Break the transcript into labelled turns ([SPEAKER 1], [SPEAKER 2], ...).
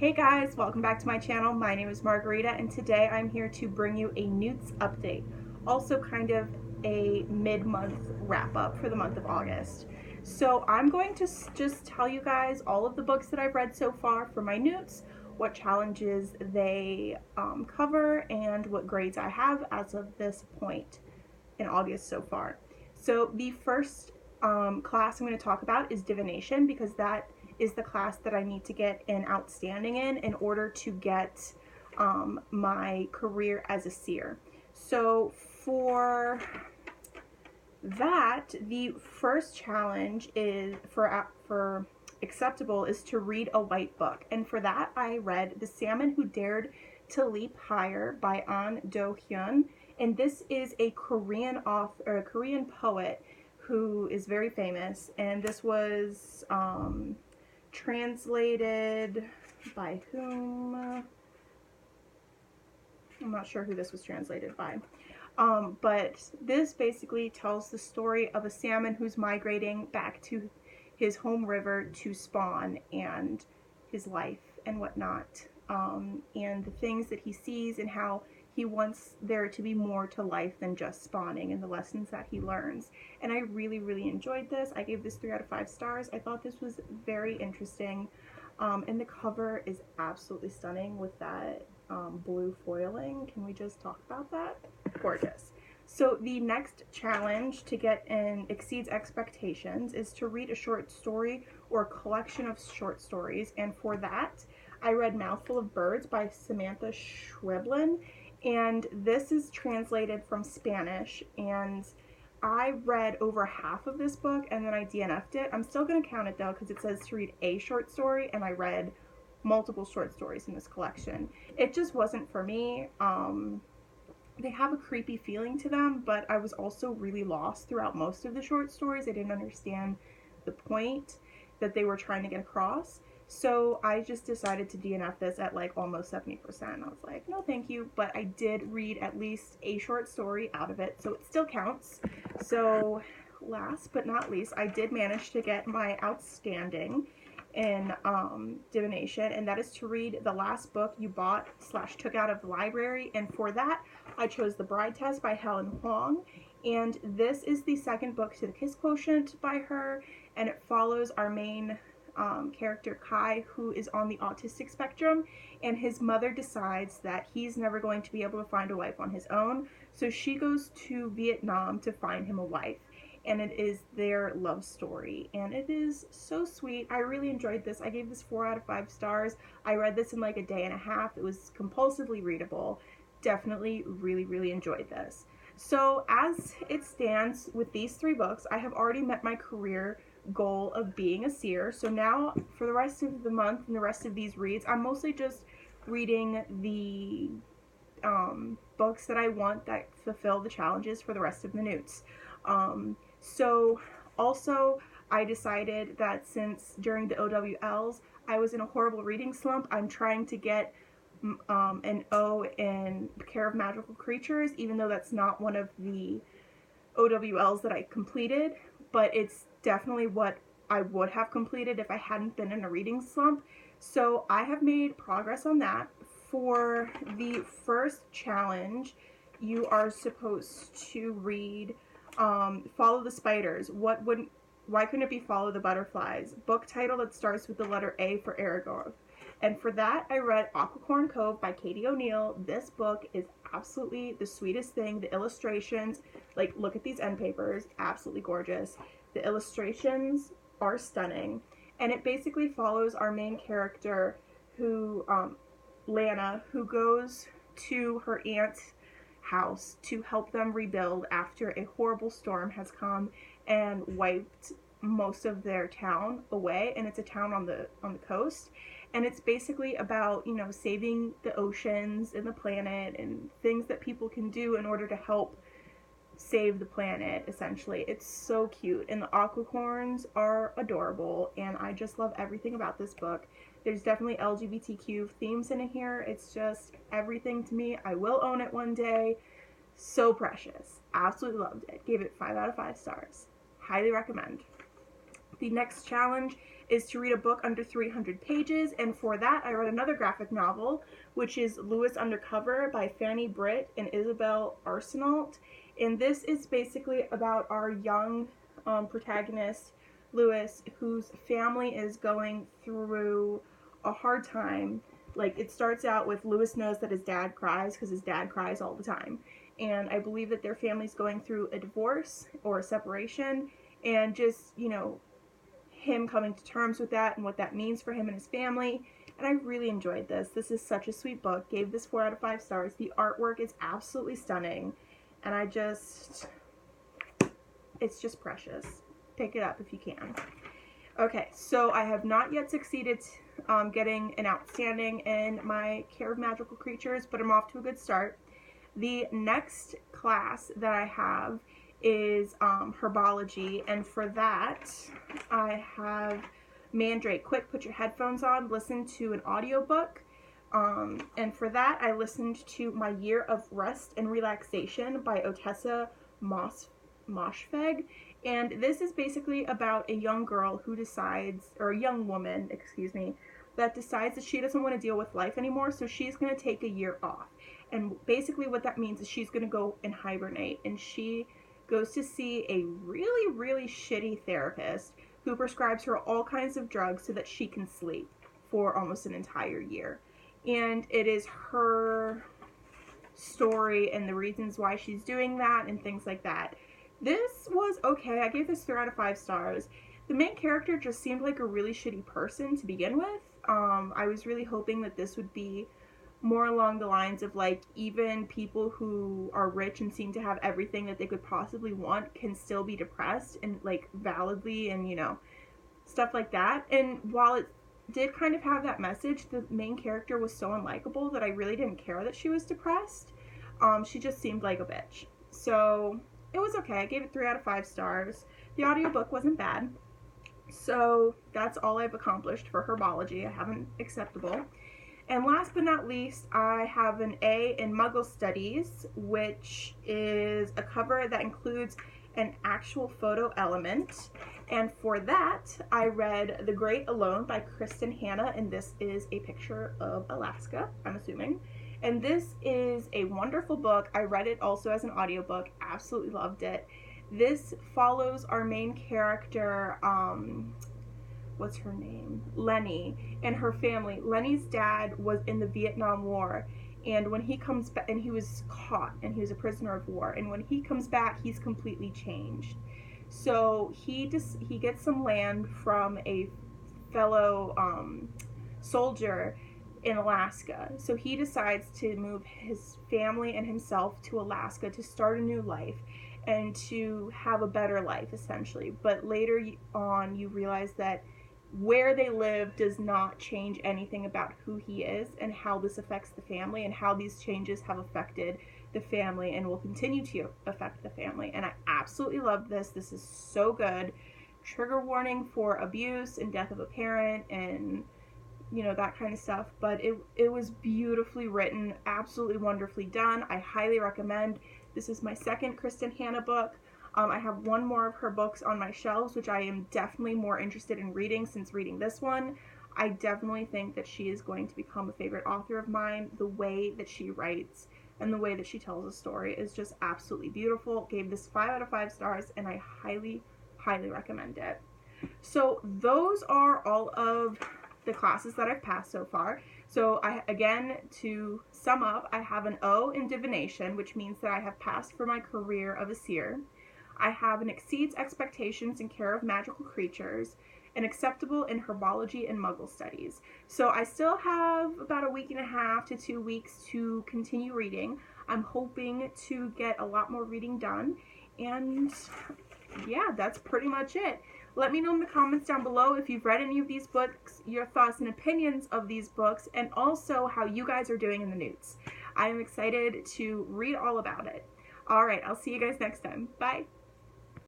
[SPEAKER 1] Hey guys, welcome back to my channel. My name is Margarita and today I'm here to bring you a NEWTs update. Also kind of a mid-month wrap up for the month of August. So I'm going to just tell you guys all of the books that I've read so far for my NEWTs, what challenges they cover, and what grades I have as of this point in August so far. So the first class I'm going to talk about is divination, because that is the class that I need to get an outstanding in order to get my career as a seer. So for that, the first challenge is for acceptable is to read a white book, and for that I read The Salmon Who Dared to Leap Higher by An Do-hyun, and this is a Korean poet who is very famous, and this was translated by whom? I'm not sure who this was translated by. But this basically tells the story of a salmon who's migrating back to his home river to spawn, and his life and whatnot, and the things that he sees and how he wants there to be more to life than just spawning, and the lessons that he learns. And I really enjoyed this. I gave this 3 out of 5 stars. I thought this was very interesting, and the cover is absolutely stunning with that blue foiling. Can we just talk about that? Gorgeous. So the next challenge to get in exceeds expectations is to read a short story or a collection of short stories, and for that I read Mouthful of Birds by Samantha Schweblin, and this is translated from Spanish, and I read over half of this book and then I DNF'd it. I'm still going to count it though, because it says to read a short story, and I read multiple short stories in this collection. It just wasn't for me. They have a creepy feeling to them, but I was also really lost throughout most of the short stories. I didn't understand the point that they were trying to get across. So I just decided to DNF this at like almost 70%. I was like, no thank you, but I did read at least a short story out of it, so it still counts. So last but not least, I did manage to get my outstanding in divination, and that is to read the last book you bought / took out of the library, and for that I chose The Bride Test by Helen Huang, and this is the second book to The Kiss Quotient by her, and it follows our main character Kai, who is on the autistic spectrum, and his mother decides that he's never going to be able to find a wife on his own, so she goes to Vietnam to find him a wife, and it is their love story, and it is so sweet. I really enjoyed this. I gave this 4 out of 5 stars. I read this in like a day and a half. It was compulsively readable. Definitely really enjoyed this. So as it stands with these 3 books, I have already met my career goal of being a seer. So now for the rest of the month and the rest of these reads, I'm mostly just reading the books that I want that fulfill the challenges for the rest of the NEWTs. So also I decided that since during the OWLs I was in a horrible reading slump, I'm trying to get an O in Care of Magical Creatures, even though that's not one of the OWLs that I completed, but it's definitely what I would have completed if I hadn't been in a reading slump. So I have made progress on that. For the first challenge, you are supposed to read Follow the Spiders. Why couldn't it be Follow the Butterflies? Book title that starts with the letter A for Aragorn. And for that, I read Aquacorn Cove by Katie O'Neill. This book is absolutely the sweetest thing. The illustrations, like, look at these end papers, absolutely gorgeous. The illustrations are stunning. And it basically follows our main character, who, Lana, who goes to her aunt's house to help them rebuild after a horrible storm has come and wiped most of their town away, and it's a town on the coast, and it's basically about, you know, saving the oceans and the planet and things that people can do in order to help save the planet, essentially. It's so cute, and the aquacorns are adorable, and I just love everything about this book. There's definitely LGBTQ themes in here. It's just everything to me. I will own it one day. So precious. Absolutely loved it. Gave it 5 out of 5 stars. Highly recommend. The next challenge is to read a book under 300 pages, and for that I read another graphic novel, which is Lois Undercover by Fanny Britt and Isabel Arsenault. And this is basically about our young protagonist, Lois, whose family is going through a hard time. Like, it starts out with Lois knows that his dad cries because his dad cries all the time. And I believe that their family's going through a divorce or a separation, and just, you know, him coming to terms with that and what that means for him and his family. And I really enjoyed this. This is such a sweet book. Gave this 4 out of 5 stars. The artwork is absolutely stunning. And it's just precious. Pick it up if you can. Okay, so I have not yet succeeded getting an outstanding in my Care of Magical Creatures, but I'm off to a good start. The next class that I have is Herbology, and for that I have Mandrake. Quick, put your headphones on, listen to an audiobook. And for that I listened to My Year of Rest and Relaxation by Otessa Moshfegh. And this is basically about a young girl who decides, or a young woman, excuse me, that decides that she doesn't want to deal with life anymore, so she's going to take a year off. And basically what that means is she's going to go and hibernate, and she goes to see a really, really shitty therapist who prescribes her all kinds of drugs so that she can sleep for almost an entire year. And it is her story and the reasons why she's doing that and things like that. This was okay. I gave this 3 out of 5 stars. The main character just seemed like a really shitty person to begin with. I was really hoping that this would be more along the lines of, like, even people who are rich and seem to have everything that they could possibly want can still be depressed, and, like, validly, and, you know, stuff like that. And while it did kind of have that message, the main character was so unlikable that I really didn't care that she was depressed. She just seemed like a bitch. So it was okay. I gave it 3 out of 5 stars. The audiobook wasn't bad. So that's all I've accomplished for Herbology. I have an acceptable. And last but not least, I have an A in Muggle Studies, which is a cover that includes an actual photo element. And for that, I read The Great Alone by Kristen Hanna, and this is a picture of Alaska, I'm assuming. And this is a wonderful book. I read it also as an audiobook. Absolutely loved it. This follows our main character, what's her name? Lenny, and her family. Lenny's dad was in the Vietnam War, and when he comes back, and he was caught, and he was a prisoner of war, and when he comes back, he's completely changed. So he gets some land from a fellow soldier in Alaska. So he decides to move his family and himself to Alaska to start a new life and to have a better life, essentially. But later on, you realize that where they live does not change anything about who he is and how this affects the family, and how these changes have affected the family and will continue to affect the family. And I absolutely love this. This is so good. Trigger warning for abuse and death of a parent and, you know, that kind of stuff. But it was beautifully written, absolutely wonderfully done. I highly recommend. This is my second Kristen Hanna book. I have one more of her books on my shelves, which I am definitely more interested in reading since reading this one. I definitely think that she is going to become a favorite author of mine. The way that she writes and the way that she tells a story is just absolutely beautiful. Gave this 5 out of 5 stars, and I highly, highly recommend it. So those are all of the classes that I've passed so far. So again, to sum up, I have an O in divination, which means that I have passed for my career of a seer. I have an exceeds expectations in Care of Magical Creatures, an acceptable in Herbology and Muggle Studies. So I still have about a week and a half to 2 weeks to continue reading. I'm hoping to get a lot more reading done. And yeah, that's pretty much it. Let me know in the comments down below if you've read any of these books, your thoughts and opinions of these books, and also how you guys are doing in the NEWTs. I'm excited to read all about it. Alright, I'll see you guys next time. Bye!